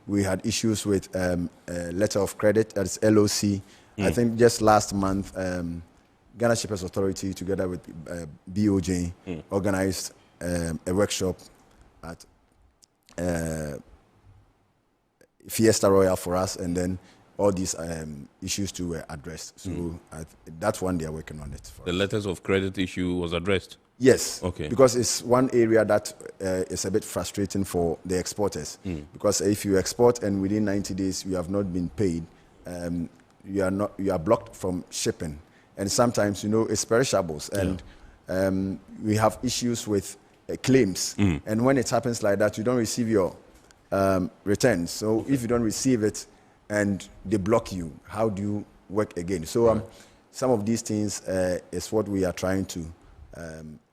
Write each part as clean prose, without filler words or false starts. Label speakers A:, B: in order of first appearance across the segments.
A: We had issues with letter of credit, that's LOC. I think just last month, Ghana Shippers Authority, together with BOJ, organized a workshop at Fiesta Royal for us, and then all these issues too were addressed. So that's one they are working on it.
B: The letters of credit issue was addressed?
A: Yes.
B: Okay.
A: Because it's one area that is a bit frustrating for the exporters. Because if you export and within 90 days you have not been paid, you are blocked from shipping. And sometimes, it's perishables. And we have issues with claims. And when it happens like that, you don't receive your returns. So if you don't receive it and they block you, how do you work again? So some of these things is what we are trying to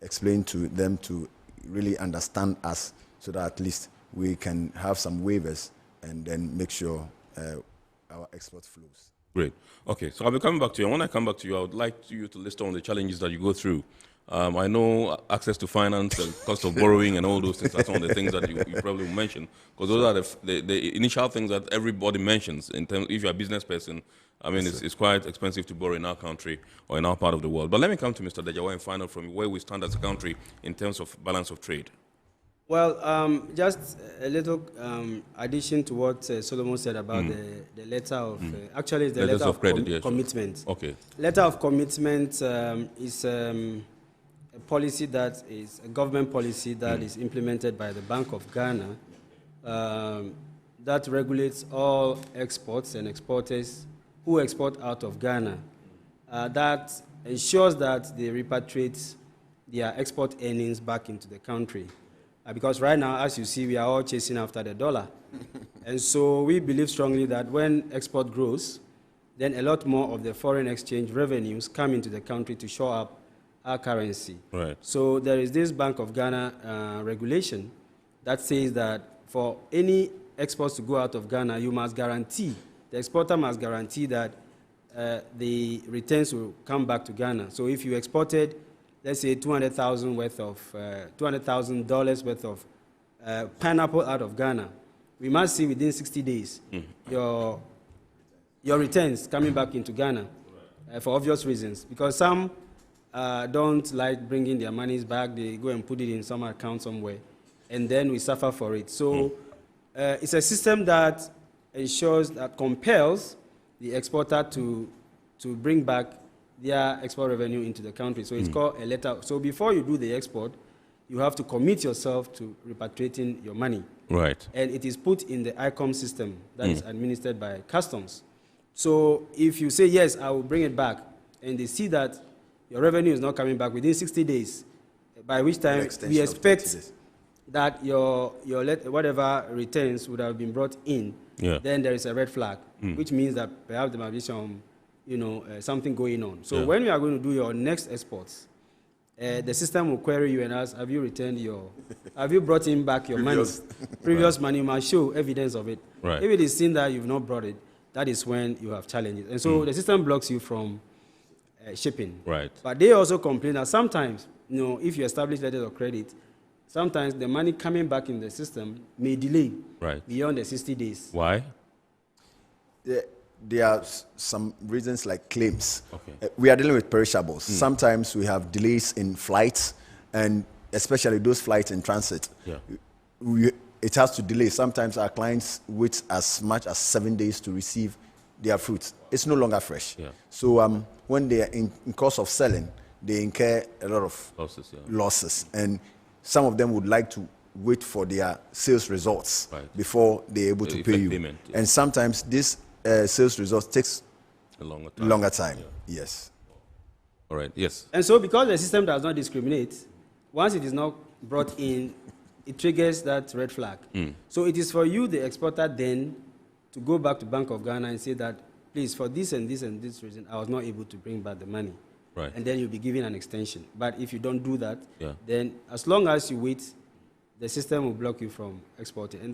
A: explain to them to really understand us, so that at least we can have some waivers and then make sure our export flows.
B: Great. Okay, so I'll be coming back to you. And when I come back to you, I would like you to list on the challenges that you go through. I know access to finance, the cost of borrowing, and all those things are some of the things that you probably will mention, because those are the initial things that everybody mentions. In terms, if you're a business person, I mean, it's quite expensive to borrow in our country or in our part of the world. But let me come to Mr. Dejawa and find out from where we stand as a country in terms of balance of trade.
C: Well, just a little addition to what Solomon said about the letter of, actually it's the letter of credit, commitment.
B: Sure. Okay.
C: Letter of commitment is a policy that is a government policy that is implemented by the Bank of Ghana that regulates all exports and exporters who export out of Ghana. That ensures that they repatriate their export earnings back into the country. Because right now, as you see, we are all chasing after the dollar. And so we believe strongly that when export grows, then a lot more of the foreign exchange revenues come into the country to shore up our currency.
B: Right.
C: So there is this Bank of Ghana regulation that says that for any exports to go out of Ghana, you must guarantee, the exporter must guarantee that the returns will come back to Ghana. So if you exported, let's say $200,000 worth of pineapple out of Ghana, we must see within 60 days your returns coming back into Ghana for obvious reasons. Because some don't like bringing their monies back, they go and put it in some account somewhere, and then we suffer for it. So it's a system that ensures, that compels the exporter to bring back their export revenue into the country. So it's called a letter. So before you do the export, you have to commit yourself to repatriating your money.
B: Right.
C: And it is put in the ICOM system that is administered by customs. So if you say, yes, I will bring it back, and they see that your revenue is not coming back within 60 days, by which time we expect that your whatever returns would have been brought in, then there is a red flag, which means that perhaps there might be some something going on. So when we are going to do your next exports, the system will query you and ask, have you returned have you brought in back your previous money? You must show evidence of it.
B: Right.
C: If it is seen that you've not brought it, that is when you have challenges. And so the system blocks you from shipping.
B: Right.
C: But they also complain that sometimes, if you establish letters of credit, sometimes the money coming back in the system may delay beyond the 60 days.
B: Why?
A: There are some reasons like claims.
B: Okay.
A: We are dealing with perishables. Sometimes we have delays in flights, and especially those flights in transit. It has to delay. Sometimes our clients wait as much as 7 days to receive their fruits. It's no longer fresh. So when they are in course of selling, they incur a lot of losses. And some of them would like to wait for their sales results before they're able to pay you.
B: Payment,
A: And sometimes this sales results takes
B: a longer time.
A: Yes.
B: All right. Yes.
C: And so because the system does not discriminate, once it is not brought in, it triggers that red flag. So it is for you, the exporter, then to go back to Bank of Ghana and say that, please, for this and this and this reason, I was not able to bring back the money.
B: Right.
C: And then you'll be given an extension. But if you don't do that, then as long as you wait, the system will block you from exporting. And